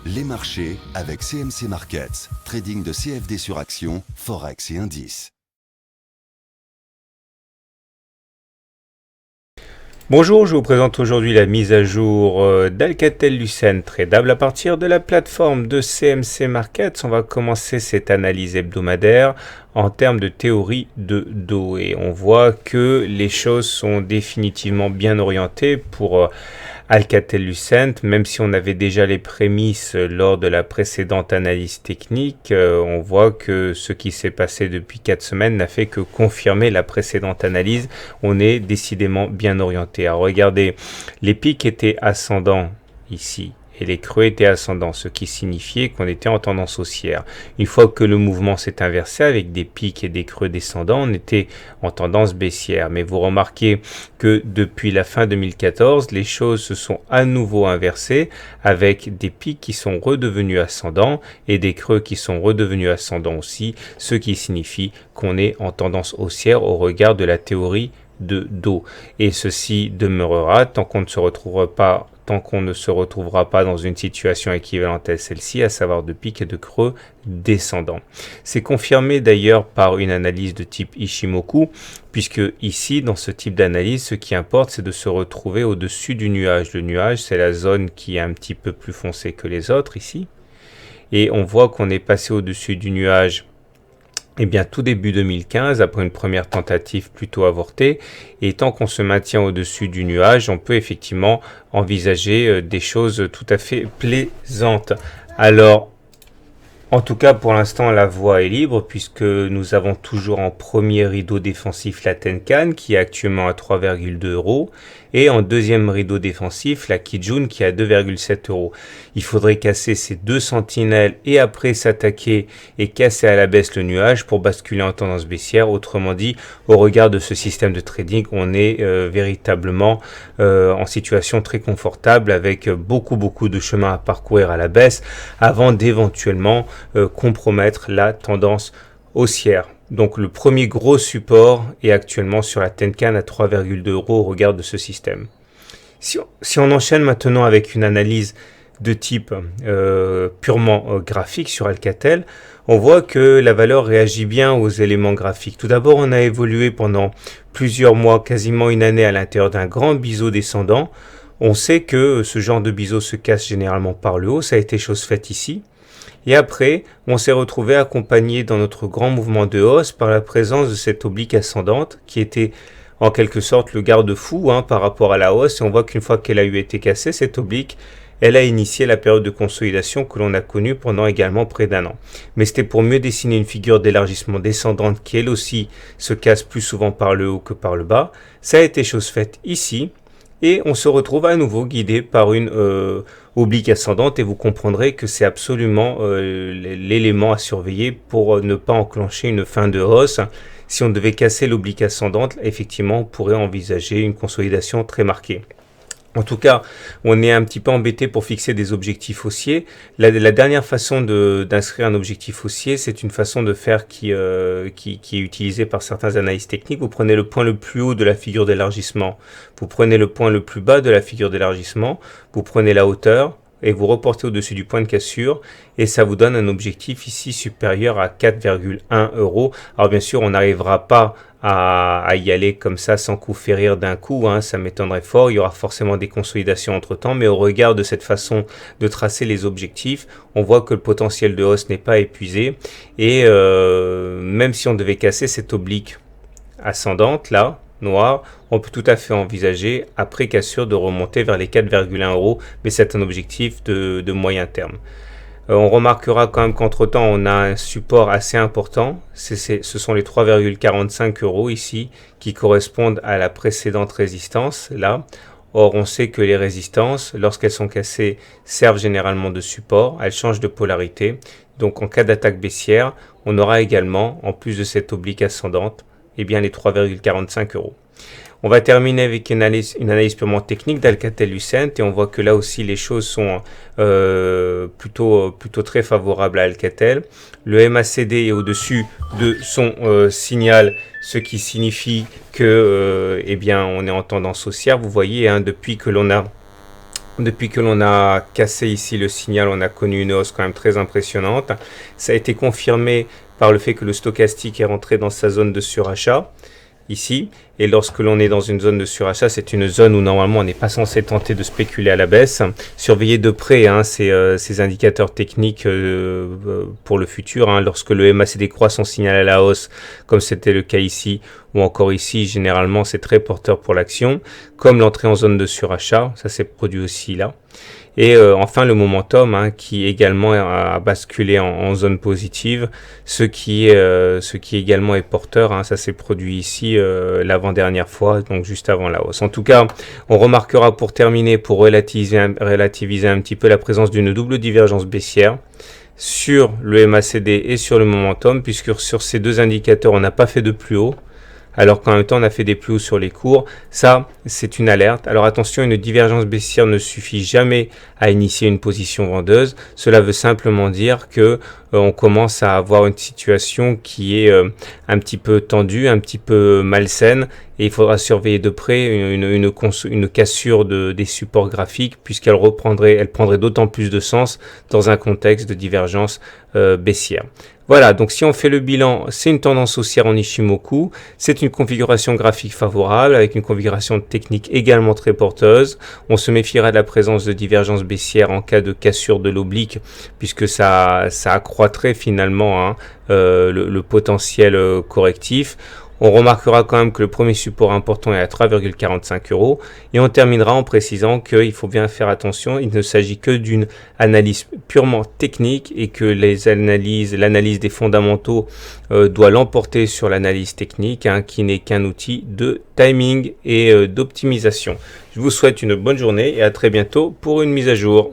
Les marchés avec CMC Markets, trading de CFD sur action, Forex et indices. Bonjour, je vous présente aujourd'hui la mise à jour d'Alcatel-Lucent tradable à partir de la plateforme de CMC Markets. On va commencer cette analyse hebdomadaire en termes de théorie de dos et on voit que les choses sont définitivement bien orientées pour Alcatel-Lucent, même si on avait déjà les prémices lors de la précédente analyse technique, on voit que ce qui s'est passé depuis 4 semaines n'a fait que confirmer la précédente analyse. On est décidément bien orienté. Alors regardez, les pics étaient ascendants ici et les creux étaient ascendants, ce qui signifiait qu'on était en tendance haussière. Une fois que le mouvement s'est inversé avec des pics et des creux descendants, on était en tendance baissière. Mais vous remarquez que depuis la fin 2014, les choses se sont à nouveau inversées avec des pics qui sont redevenus ascendants et des creux qui sont redevenus ascendants aussi, ce qui signifie qu'on est en tendance haussière au regard de la théorie de dos. Et ceci demeurera tant qu'on ne se retrouvera pas dans une situation équivalente à celle-ci, à savoir de pics et de creux descendants. C'est confirmé d'ailleurs par une analyse de type Ishimoku, puisque ici, dans ce type d'analyse, ce qui importe, c'est de se retrouver au-dessus du nuage. Le nuage, c'est la zone qui est un petit peu plus foncée que les autres ici. Et on voit qu'on est passé au-dessus du nuage tout début 2015, après une première tentative plutôt avortée, et tant qu'on se maintient au-dessus du nuage, on peut effectivement envisager des choses tout à fait plaisantes. Alors, en tout cas, pour l'instant, la voie est libre puisque nous avons toujours en premier rideau défensif la Tenkan qui est actuellement à 3,2 € et en deuxième rideau défensif la Kijun qui est à 2,7 €. Il faudrait casser ces deux sentinelles et après s'attaquer et casser à la baisse le nuage pour basculer en tendance baissière. Autrement dit, au regard de ce système de trading, on est véritablement en situation très confortable avec beaucoup de chemin à parcourir à la baisse avant d'éventuellement compromettre la tendance haussière. Donc le premier gros support est actuellement sur la Tenkan à 3,2 € au regard de ce système. Si on enchaîne maintenant avec une analyse de type purement graphique sur Alcatel, on voit que la valeur réagit bien aux éléments graphiques. Tout d'abord, on a évolué pendant plusieurs mois, quasiment une année à l'intérieur d'un grand biseau descendant. On sait que ce genre de biseau se casse généralement par le haut, ça a été chose faite ici. Et après, on s'est retrouvé accompagné dans notre grand mouvement de hausse par la présence de cette oblique ascendante qui était en quelque sorte le garde-fou par rapport à la hausse. Et on voit qu'une fois qu'elle a eu été cassée, cette oblique, elle a initié la période de consolidation que l'on a connue pendant également près d'un an. Mais c'était pour mieux dessiner une figure d'élargissement descendante qui elle aussi se casse plus souvent par le haut que par le bas. Ça a été chose faite ici. Et on se retrouve à nouveau guidé par une oblique ascendante et vous comprendrez que c'est absolument l'élément à surveiller pour ne pas enclencher une fin de hausse. Si on devait casser l'oblique ascendante, effectivement, on pourrait envisager une consolidation très marquée. En tout cas, on est un petit peu embêté pour fixer des objectifs haussiers. La dernière façon d'inscrire un objectif haussier, c'est une façon de faire qui est utilisée par certains analystes techniques. Vous prenez le point le plus haut de la figure d'élargissement, vous prenez le point le plus bas de la figure d'élargissement, vous prenez la hauteur et vous reportez au-dessus du point de cassure et ça vous donne un objectif ici supérieur à 4,1 €. Alors bien sûr, on n'arrivera pas à y aller comme ça sans coup férir d'un coup, ça m'étonnerait fort, il y aura forcément des consolidations entre temps, mais au regard de cette façon de tracer les objectifs, on voit que le potentiel de hausse n'est pas épuisé et même si on devait casser cette oblique ascendante là, noire, on peut tout à fait envisager après cassure de remonter vers les 4,1 €, mais c'est un objectif de moyen terme. On remarquera quand même qu'entre temps on a un support assez important, ce sont les 3,45 € ici qui correspondent à la précédente résistance là. Or on sait que les résistances, lorsqu'elles sont cassées, servent généralement de support, elles changent de polarité. Donc en cas d'attaque baissière, on aura également, en plus de cette oblique ascendante, les 3,45 €. On va terminer avec une analyse purement technique d'Alcatel-Lucent et on voit que là aussi les choses sont plutôt très favorables à Alcatel. Le MACD est au-dessus de son signal, ce qui signifie que on est en tendance haussière. Vous voyez, depuis que l'on a Depuis que l'on a cassé ici le signal, on a connu une hausse quand même très impressionnante. Ça a été confirmé par le fait que le stochastique est rentré dans sa zone de surachat ici. Et lorsque l'on est dans une zone de surachat, c'est une zone où normalement on n'est pas censé tenter de spéculer à la baisse. Surveillez de près ces indicateurs techniques pour le futur. Lorsque le MACD croît son signal à la hausse, comme c'était le cas ici, ou encore ici, généralement c'est très porteur pour l'action. Comme l'entrée en zone de surachat, ça s'est produit aussi là. Et enfin le momentum qui également a basculé en zone positive, ce qui également est porteur, ça s'est produit ici l'avant-dernière fois, donc juste avant la hausse. En tout cas, on remarquera pour terminer, pour relativiser un petit peu la présence d'une double divergence baissière sur le MACD et sur le momentum, puisque sur ces deux indicateurs on n'a pas fait de plus haut, alors qu'en même temps on a fait des plus hauts sur les cours. Ça, c'est une alerte. Alors attention, une divergence baissière ne suffit jamais à initier une position vendeuse. Cela veut simplement dire que on commence à avoir une situation qui est un petit peu tendue, un petit peu malsaine, et il faudra surveiller de près une cassure des supports graphiques, puisqu'elle prendrait d'autant plus de sens dans un contexte de divergence baissière. Voilà, donc si on fait le bilan, c'est une tendance haussière en Ichimoku, c'est une configuration graphique favorable avec une configuration technique également très porteuse. On se méfiera de la présence de divergence baissière en cas de cassure de l'oblique, puisque ça accroîtrait finalement le potentiel correctif. On remarquera quand même que le premier support important est à 3,45 € et on terminera en précisant qu'il faut bien faire attention, il ne s'agit que d'une analyse purement technique et que l'analyse des fondamentaux doit l'emporter sur l'analyse technique qui n'est qu'un outil de timing et d'optimisation. Je vous souhaite une bonne journée et à très bientôt pour une mise à jour.